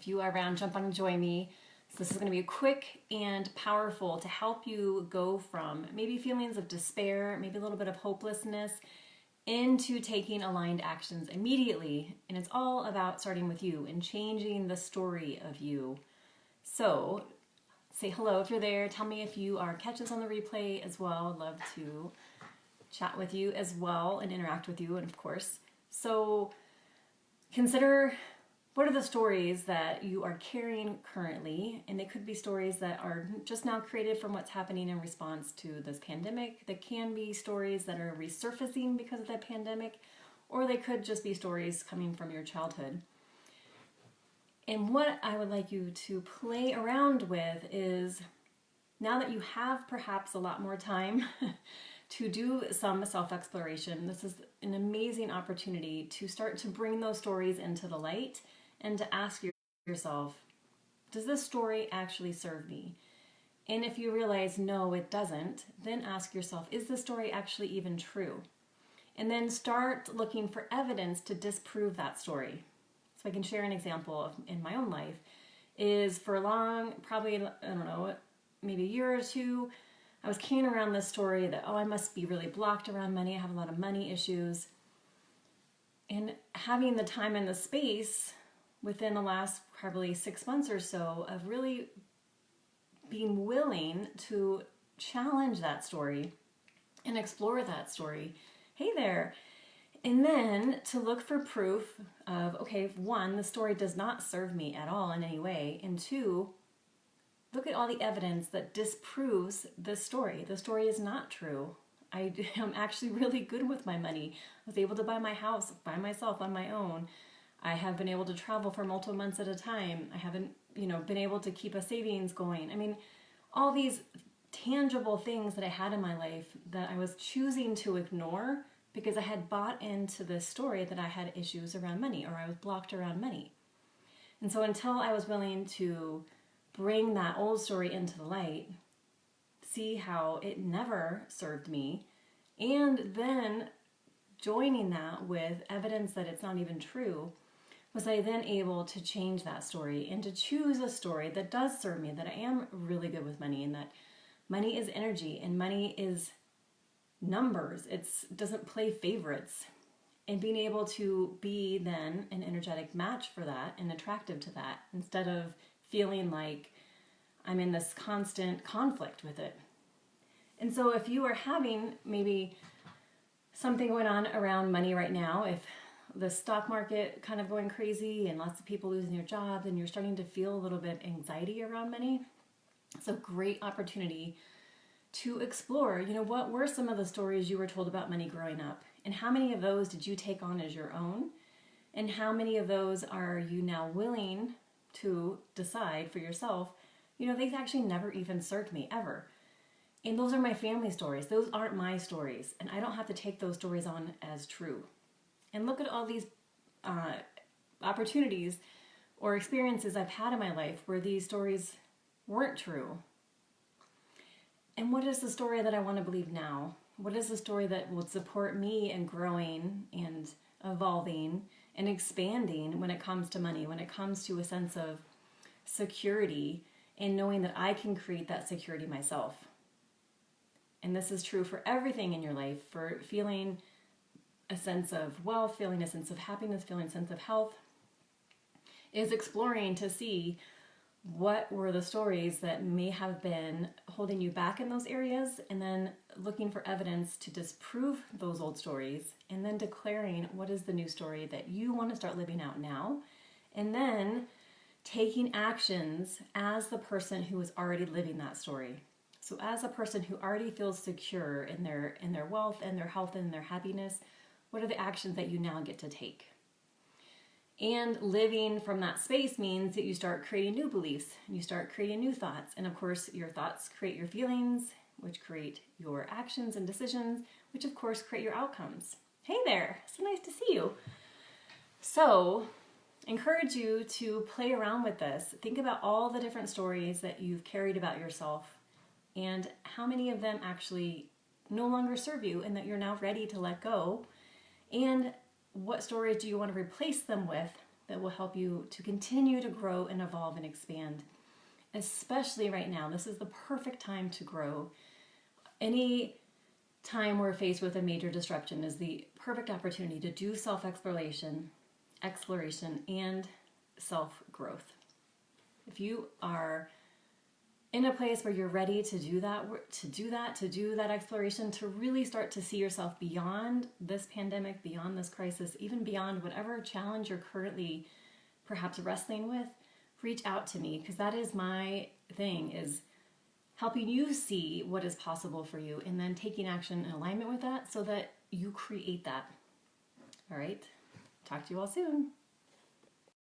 you are around, jump on and join me. So this is going to be quick and powerful to help you go from maybe feelings of despair, maybe a little bit of hopelessness, into taking aligned actions immediately. And it's all about starting with you and changing the story of you. So say hello if you're there. Tell me if you are catch us on the replay as well. I'd love to chat with you as well and interact with you, and of course. So consider, what are the stories that you are carrying currently? And they could be stories that are just now created from what's happening in response to this pandemic. They can be stories that are resurfacing because of that pandemic, or they could just be stories coming from your childhood. And what I would like you to play around with is, now that you have perhaps a lot more time to do some self-exploration, this is an amazing opportunity to start to bring those stories into the light and to ask yourself, does this story actually serve me? And if you realize no, it doesn't, then ask yourself, is this story actually even true? And then start looking for evidence to disprove that story. So I can share an example of in my own life is, for a long, probably, I don't know, maybe a year or two, I was carrying around this story that, oh, I must be really blocked around money. I have a lot of money issues. And having the time and the space within the last probably 6 months or so of really being willing to challenge that story and explore that story. Hey there. And then to look for proof of, okay, one, the story does not serve me at all in any way. And two, look at all the evidence that disproves this story. The story is not true. I am actually really good with my money. I was able to buy my house by myself on my own. I have been able to travel for multiple months at a time. I haven't, been able to keep a savings going. I mean, all these tangible things that I had in my life that I was choosing to ignore because I had bought into this story that I had issues around money, or I was blocked around money. And so until I was willing to bring that old story into the light, see how it never served me, and then joining that with evidence that it's not even true, was I then able to change that story and to choose a story that does serve me, that I am really good with money, and that money is energy and money is numbers. It doesn't play favorites. And being able to be then an energetic match for that and attractive to that, instead of feeling like I'm in this constant conflict with it. And so if you are having maybe something going on around money right now, if the stock market kind of going crazy and lots of people losing their jobs and you're starting to feel a little bit anxiety around money, it's a great opportunity to explore, what were some of the stories you were told about money growing up? And how many of those did you take on as your own? And how many of those are you now willing to decide for yourself, they actually never even served me ever. And those are my family stories. Those aren't my stories. And I don't have to take those stories on as true. And look at all these opportunities or experiences I've had in my life where these stories weren't true. And what is the story that I want to believe now? What is the story that will support me in growing and evolving and expanding when it comes to money, when it comes to a sense of security and knowing that I can create that security myself? And this is true for everything in your life, for feeling a sense of wealth, feeling a sense of happiness, feeling a sense of health, is exploring to see what were the stories that may have been holding you back in those areas, and then looking for evidence to disprove those old stories, and then declaring what is the new story that you want to start living out now, and then taking actions as the person who is already living that story. So as a person who already feels secure in their wealth and their health and their happiness, what are the actions that you now get to take? And living from that space means that you start creating new beliefs and you start creating new thoughts. And of course, your thoughts create your feelings, which create your actions and decisions, which of course create your outcomes. Hey there, so nice to see you. So, encourage you to play around with this. Think about all the different stories that you've carried about yourself and how many of them actually no longer serve you and that you're now ready to let go. And what stories do you want to replace them with that will help you to continue to grow and evolve and expand. Especially right now, this is the perfect time to grow. Any time we're faced with a major disruption is the perfect opportunity to do self-exploration, and self-growth. If you are in a place where you're ready to do that exploration, to really start to see yourself beyond this pandemic, beyond this crisis, even beyond whatever challenge you're currently perhaps wrestling with, reach out to me, because that is my thing, is helping you see what is possible for you and then taking action in alignment with that so that you create that. All right. Talk to you all soon.